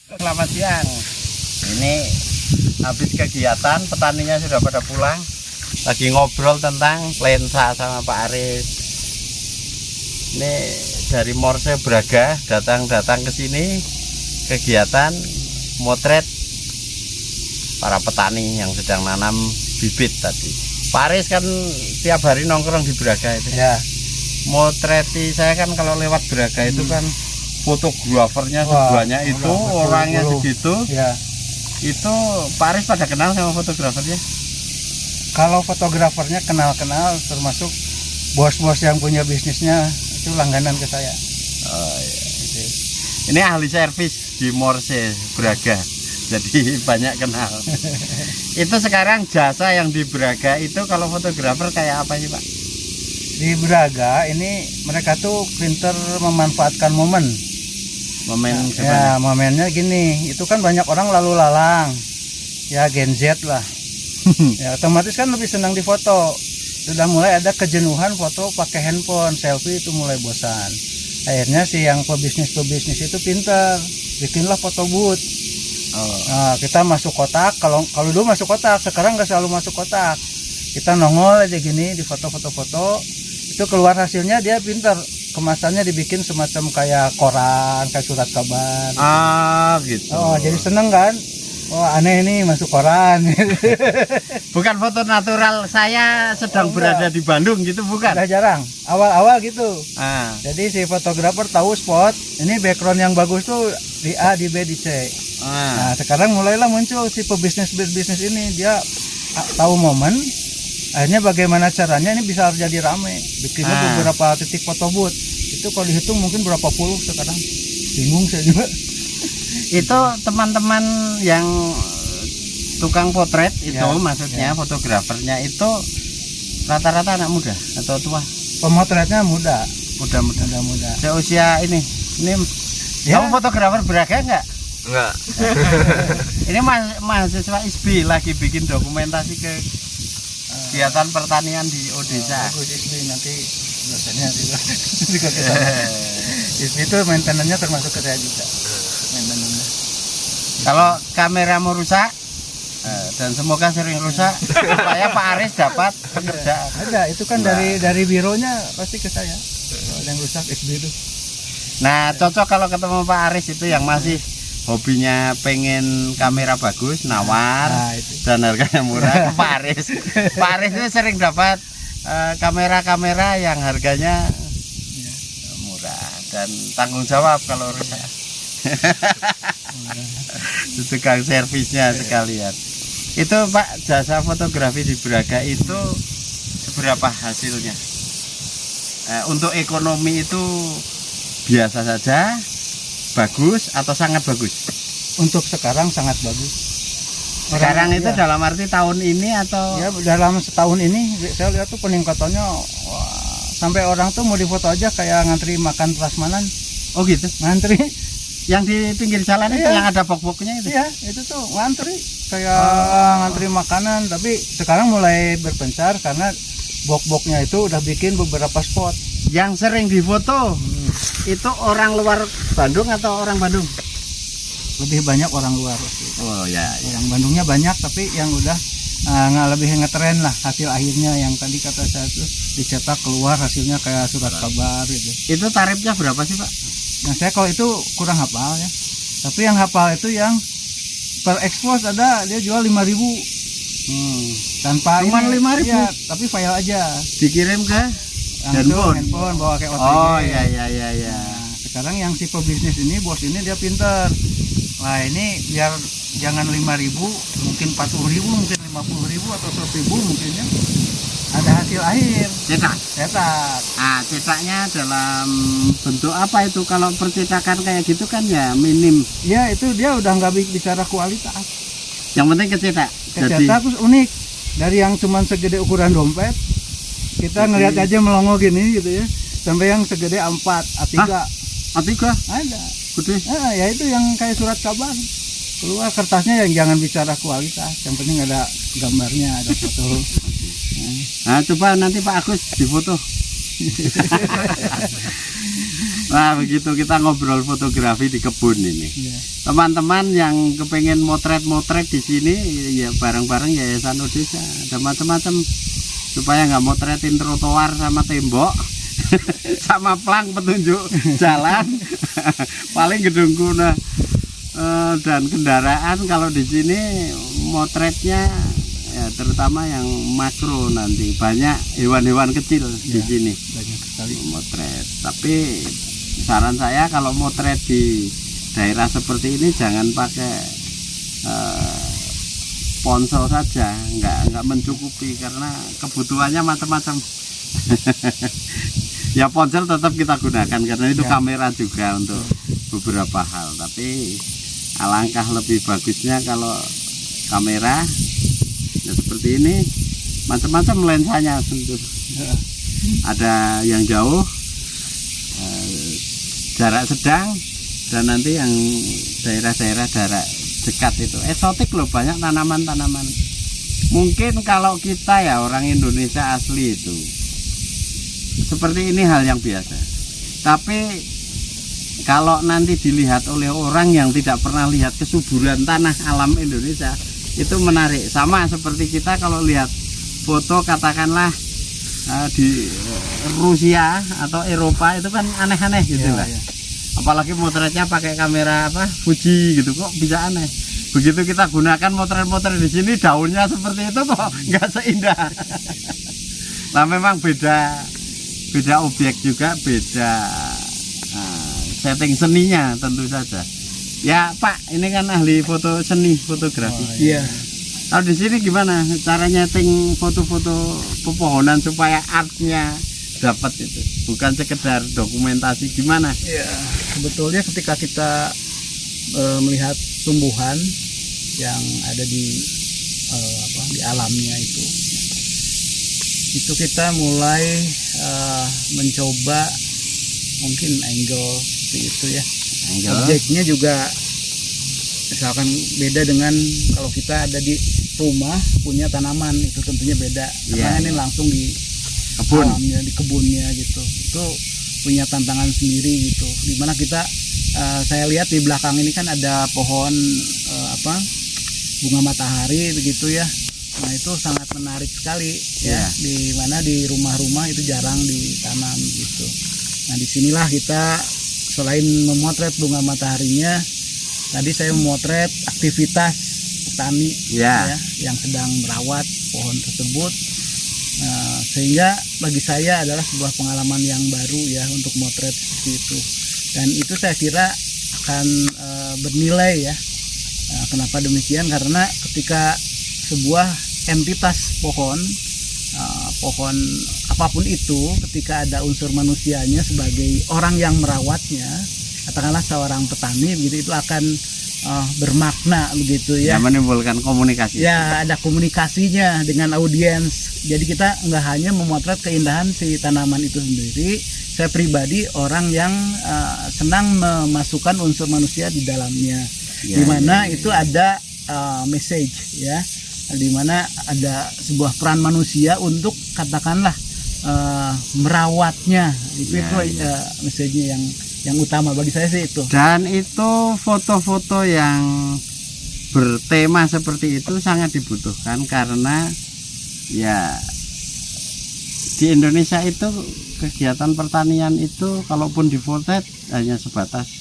Selamat siang. Ini habis kegiatan, petaninya sudah pada pulang. Lagi ngobrol tentang lensa sama Pak Aris. Ini dari Morse Braga datang ke sini kegiatan motret para petani yang sedang nanam bibit tadi. Pak Aris kan tiap hari nongkrong di Braga itu. Ya. Motreti saya kan kalau lewat Braga itu kan fotografernya semuanya itu orangnya segitu. Ya. Itu Pak Aris pada kenal sama fotografernya? Kalau fotografernya kenal-kenal, termasuk bos-bos yang punya bisnisnya itu langganan ke saya. Oh, iya. Ini ahli servis di Morse Braga, jadi banyak kenal. Itu sekarang jasa yang di Braga itu kalau fotografer kayak apa sih Pak? Di Braga ini mereka tuh pinter memanfaatkan momen. Momen ya, momennya gini, itu kan banyak orang lalu lalang, ya Gen Z lah. Ya otomatis kan lebih senang difoto. Sudah mulai ada kejenuhan foto pakai handphone, selfie itu mulai bosan. Akhirnya si yang pebisnis itu pinter, bikinlah foto booth. Nah, kita masuk kotak, kalau dulu masuk kotak, sekarang nggak selalu masuk kotak. Kita nongol aja gini di foto-foto, itu keluar hasilnya dia pinter. Kemasannya dibikin semacam kayak koran, kayak surat kabar. Ah, gitu. Oh, jadi seneng kan? Oh, aneh ini masuk koran. Bukan foto natural saya sedang berada di Bandung gitu, bukan? Udah jarang. Awal-awal gitu. Ah. Jadi si fotografer tahu spot, ini background yang bagus tuh di A, di B, di C. Nah, sekarang mulailah muncul si pebisnis ini, dia tahu momen. Akhirnya bagaimana caranya ini bisa jadi rame. Bikinnya beberapa titik foto booth. Itu kalau dihitung mungkin berapa puluh sekarang. Bingung saya juga. Itu teman-teman yang tukang potret itu ya, maksudnya fotografernya itu rata-rata anak muda atau tua? Pemotretnya muda. Muda. Seusia ini ya. Kamu fotografer Braga enggak? Enggak. Ini mahasiswa ISB lagi bikin dokumentasi ke kegiatan pertanian di Odesa. Bagus ISB nanti biasanya juga ke sana. ISB itu maintenance-nya termasuk ke saya juga. Kalau kameramu rusak dan semoga sering rusak supaya Pak Aris dapat pekerjaan. Ada itu kan dari bironya pasti ke saya. Kalau yang rusak SB itu. Nah, cocok kalau ketemu Pak Aris itu yang masih hobinya pengen kamera bagus, nawar dan harganya murah ke Pak Aris. Pak Aris itu sering dapat kamera-kamera yang harganya murah dan tanggung jawab kalau rusak. Tukang servisnya sekalian. Itu Pak, jasa fotografi di Braga itu seberapa hasilnya? Untuk ekonomi itu biasa saja, bagus atau sangat bagus? Untuk sekarang sangat bagus. Sekarang itu dalam arti tahun ini atau? Ya dalam setahun ini saya lihat tuh peningkatannya sampai orang tuh mau difoto aja kayak ngantri makan prasmanan. Oh gitu? Ngantri. Yang di pinggir jalan itu yang ada bok-boknya itu? Iya, itu tuh ngantri kayak ngantri makanan. Tapi sekarang mulai berpencar karena bok-boknya itu udah bikin beberapa spot. Yang sering difoto itu orang luar Bandung atau orang Bandung? Lebih banyak orang luar. Oh ya. Orang Bandungnya banyak, tapi yang udah lebih ngetren lah hasil akhirnya yang tadi kata saya tuh dicetak keluar hasilnya kayak surat kabar gitu. Itu tarifnya berapa sih Pak? Nah saya kalau itu kurang hafal ya, tapi yang hafal itu yang per expose ada dia jual 5.000 tanpa cuma 5.000 ya, tapi file aja dikirim ke handphone bawa kayak OTG. Oh iya. Nah, sekarang yang si pebisnis ini bos ini dia pinter. Wah ini biar jangan 5.000 mungkin 40.000 mungkin 50.000 atau 100.000 mungkin ya. Ada hasil akhir cetak. Nah, cetaknya dalam bentuk apa itu? Kalau percetakan kayak gitu kan ya minim. Ya itu dia udah nggak bicara kualitas. Yang penting kecetak. Terus unik. Dari yang cuman segede ukuran dompet, kita ngelihat aja melongo gini gitu ya, sampai yang segede A4, A3. A3? Ada. Gede? Nah, ya itu yang kayak surat kabar. Keluar kertasnya yang jangan bicara kualitas, yang penting ada gambarnya, ada foto. Nah, coba nanti Pak Agus difoto. Nah begitu kita ngobrol fotografi di kebun ini. Iya. Teman-teman yang kepengen motret di sini ya bareng-bareng Yayasan Odesa, ada macam-macam supaya nggak motretin trotoar sama tembok sama plang petunjuk jalan paling gedung kuna dan kendaraan. Kalau di sini motretnya ya terutama yang makro, nanti banyak hewan-hewan kecil di sini Banyak sekali. motret. Tapi saran saya kalau motret di daerah seperti ini jangan pakai ponsel saja, nggak mencukupi karena kebutuhannya macam-macam. Ya ponsel tetap kita gunakan karena itu Ya. kamera juga untuk beberapa hal, tapi alangkah lebih bagusnya kalau kamera ya seperti ini, macam-macam lensanya tentu. Ya. Ada yang jauh, jarak sedang, dan nanti yang daerah-daerah jarak dekat itu eksotik loh, banyak tanaman-tanaman. Mungkin kalau kita ya orang Indonesia asli itu seperti ini hal yang biasa, tapi kalau nanti dilihat oleh orang yang tidak pernah lihat kesuburan tanah alam Indonesia, itu menarik. Sama seperti kita kalau lihat foto katakanlah di Rusia atau Eropa itu kan aneh-aneh gitu lah. Ya. Apalagi motretnya pakai kamera Fuji gitu, kok bisa aneh. Begitu kita gunakan motret-motret di sini, daunnya seperti itu kok nggak seindah. Nah memang beda objek juga, beda setting seninya tentu saja. Ya Pak, ini kan ahli foto seni, fotografi. Iya. Kalau di sini gimana cara nyeting foto-foto pepohonan supaya artnya dapat itu, bukan sekedar dokumentasi, gimana? Ya, sebetulnya ketika kita melihat tumbuhan yang ada di di alamnya itu kita mulai mencoba mungkin angle seperti itu ya. Objeknya juga misalkan beda dengan kalau kita ada di rumah punya tanaman, itu tentunya beda karena ini langsung di Kebun. alamnya, di kebunnya gitu. Itu punya tantangan sendiri gitu, dimana kita saya lihat di belakang ini kan ada pohon bunga matahari begitu ya. Nah itu sangat menarik sekali ya, di mana di rumah-rumah itu jarang ditanam gitu. Nah disinilah kita selain memotret bunga mataharinya, tadi saya memotret aktivitas petani ya, yang sedang merawat pohon tersebut. Nah, sehingga bagi saya adalah sebuah pengalaman yang baru ya untuk motret seperti itu, dan itu saya kira akan bernilai ya. Nah, kenapa demikian? Karena ketika sebuah entitas pohon apapun itu, ketika ada unsur manusianya sebagai orang yang merawatnya, katakanlah seorang petani begitu, itu akan bermakna begitu ya. Menimbulkan komunikasi. Ya, ada komunikasinya dengan audiens. Jadi kita nggak hanya memotret keindahan si tanaman itu sendiri. Saya pribadi orang yang senang memasukkan unsur manusia di dalamnya, di mana itu ada message ya, di mana ada sebuah peran manusia untuk katakanlah merawatnya. Itu message-nya yang utama bagi saya sih itu. Dan itu foto-foto yang bertema seperti itu sangat dibutuhkan, karena ya di Indonesia itu kegiatan pertanian itu kalaupun dipotret hanya sebatas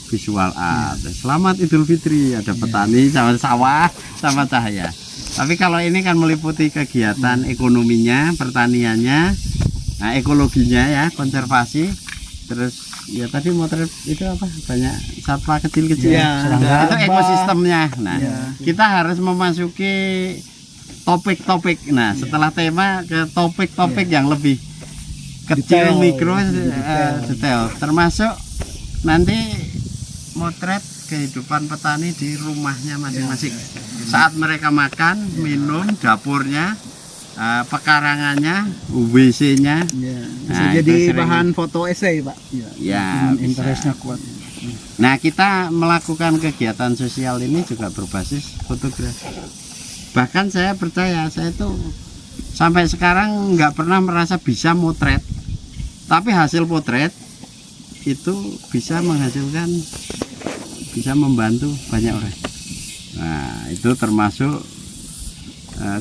visual art. Selamat Idul Fitri, ada petani sama sawah sama cahaya. Tapi kalau ini kan meliputi kegiatan ekonominya, pertaniannya, nah ekologinya ya, konservasi, terus ya tadi motret itu apa, banyak satwa kecil-kecil itu ekosistemnya. Nah kita harus memasuki topik-topik. Nah setelah tema ke topik-topik yang lebih kecil, mikro, detail, termasuk nanti motret kehidupan petani di rumahnya masing-masing. Saat mereka makan, minum, dapurnya, pekarangannya, WC-nya. Bisa jadi bahan foto esai, Pak. Ya, interestnya kuat. Nah, kita melakukan kegiatan sosial ini juga berbasis fotografi. Bahkan saya percaya, saya tuh sampai sekarang nggak pernah merasa bisa motret, tapi hasil potret itu bisa menghasilkan, bisa membantu banyak orang. Nah itu termasuk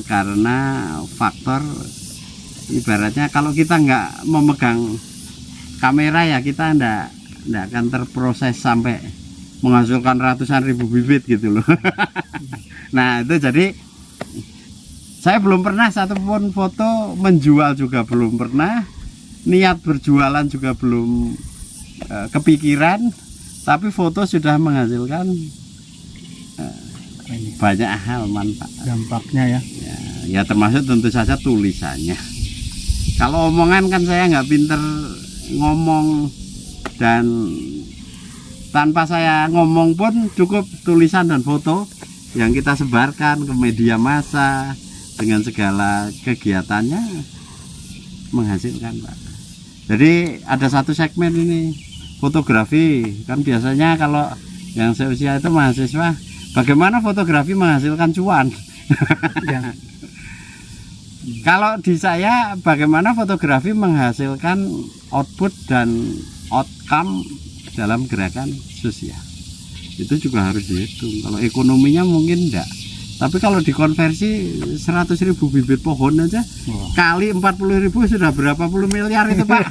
karena faktor ibaratnya kalau kita nggak memegang kamera ya kita nggak akan terproses sampai menghasilkan ratusan ribu bibit gitu loh. Nah itu jadi saya belum pernah satupun foto menjual juga belum pernah, niat berjualan juga belum kepikiran, tapi foto sudah menghasilkan banyak hal manfaat dampaknya ya. Ya termasuk tentu saja tulisannya. Kalau omongan kan saya nggak pinter ngomong, dan tanpa saya ngomong pun cukup tulisan dan foto yang kita sebarkan ke media massa dengan segala kegiatannya menghasilkan, Pak. Jadi ada satu segmen ini fotografi, kan biasanya kalau yang seusia itu mahasiswa, bagaimana fotografi menghasilkan cuan. Ya. Kalau di saya bagaimana fotografi menghasilkan output dan outcome dalam gerakan sosial, itu juga harus dihitung. Kalau ekonominya mungkin enggak, tapi kalau dikonversi 100.000 bibit pohon aja kali 40.000 sudah berapa puluh miliar itu, Pak.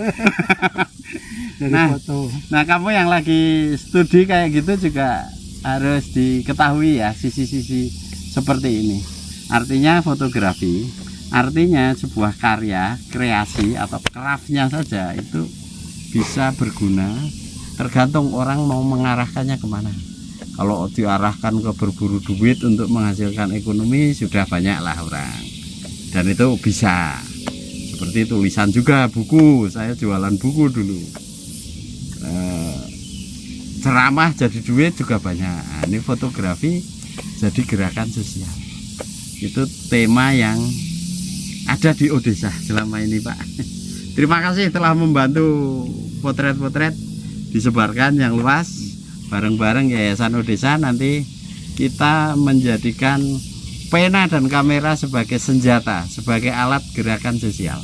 Nah kamu yang lagi studi kayak gitu juga harus diketahui ya sisi-sisi seperti ini. Artinya fotografi, artinya sebuah karya, kreasi atau craftnya saja itu bisa berguna, tergantung orang mau mengarahkannya kemana. Kalau diarahkan ke berburu duit untuk menghasilkan ekonomi, sudah banyak lah orang, dan itu bisa. Seperti tulisan juga, buku, saya jualan buku dulu. Ceramah jadi duit juga banyak. Nah, ini fotografi jadi gerakan sosial. Itu tema yang ada di Odesa selama ini, Pak. Terima kasih telah membantu potret-potret disebarkan yang luas bareng-bareng Yayasan Odesa. Nanti kita menjadikan pena dan kamera sebagai senjata, sebagai alat gerakan sosial.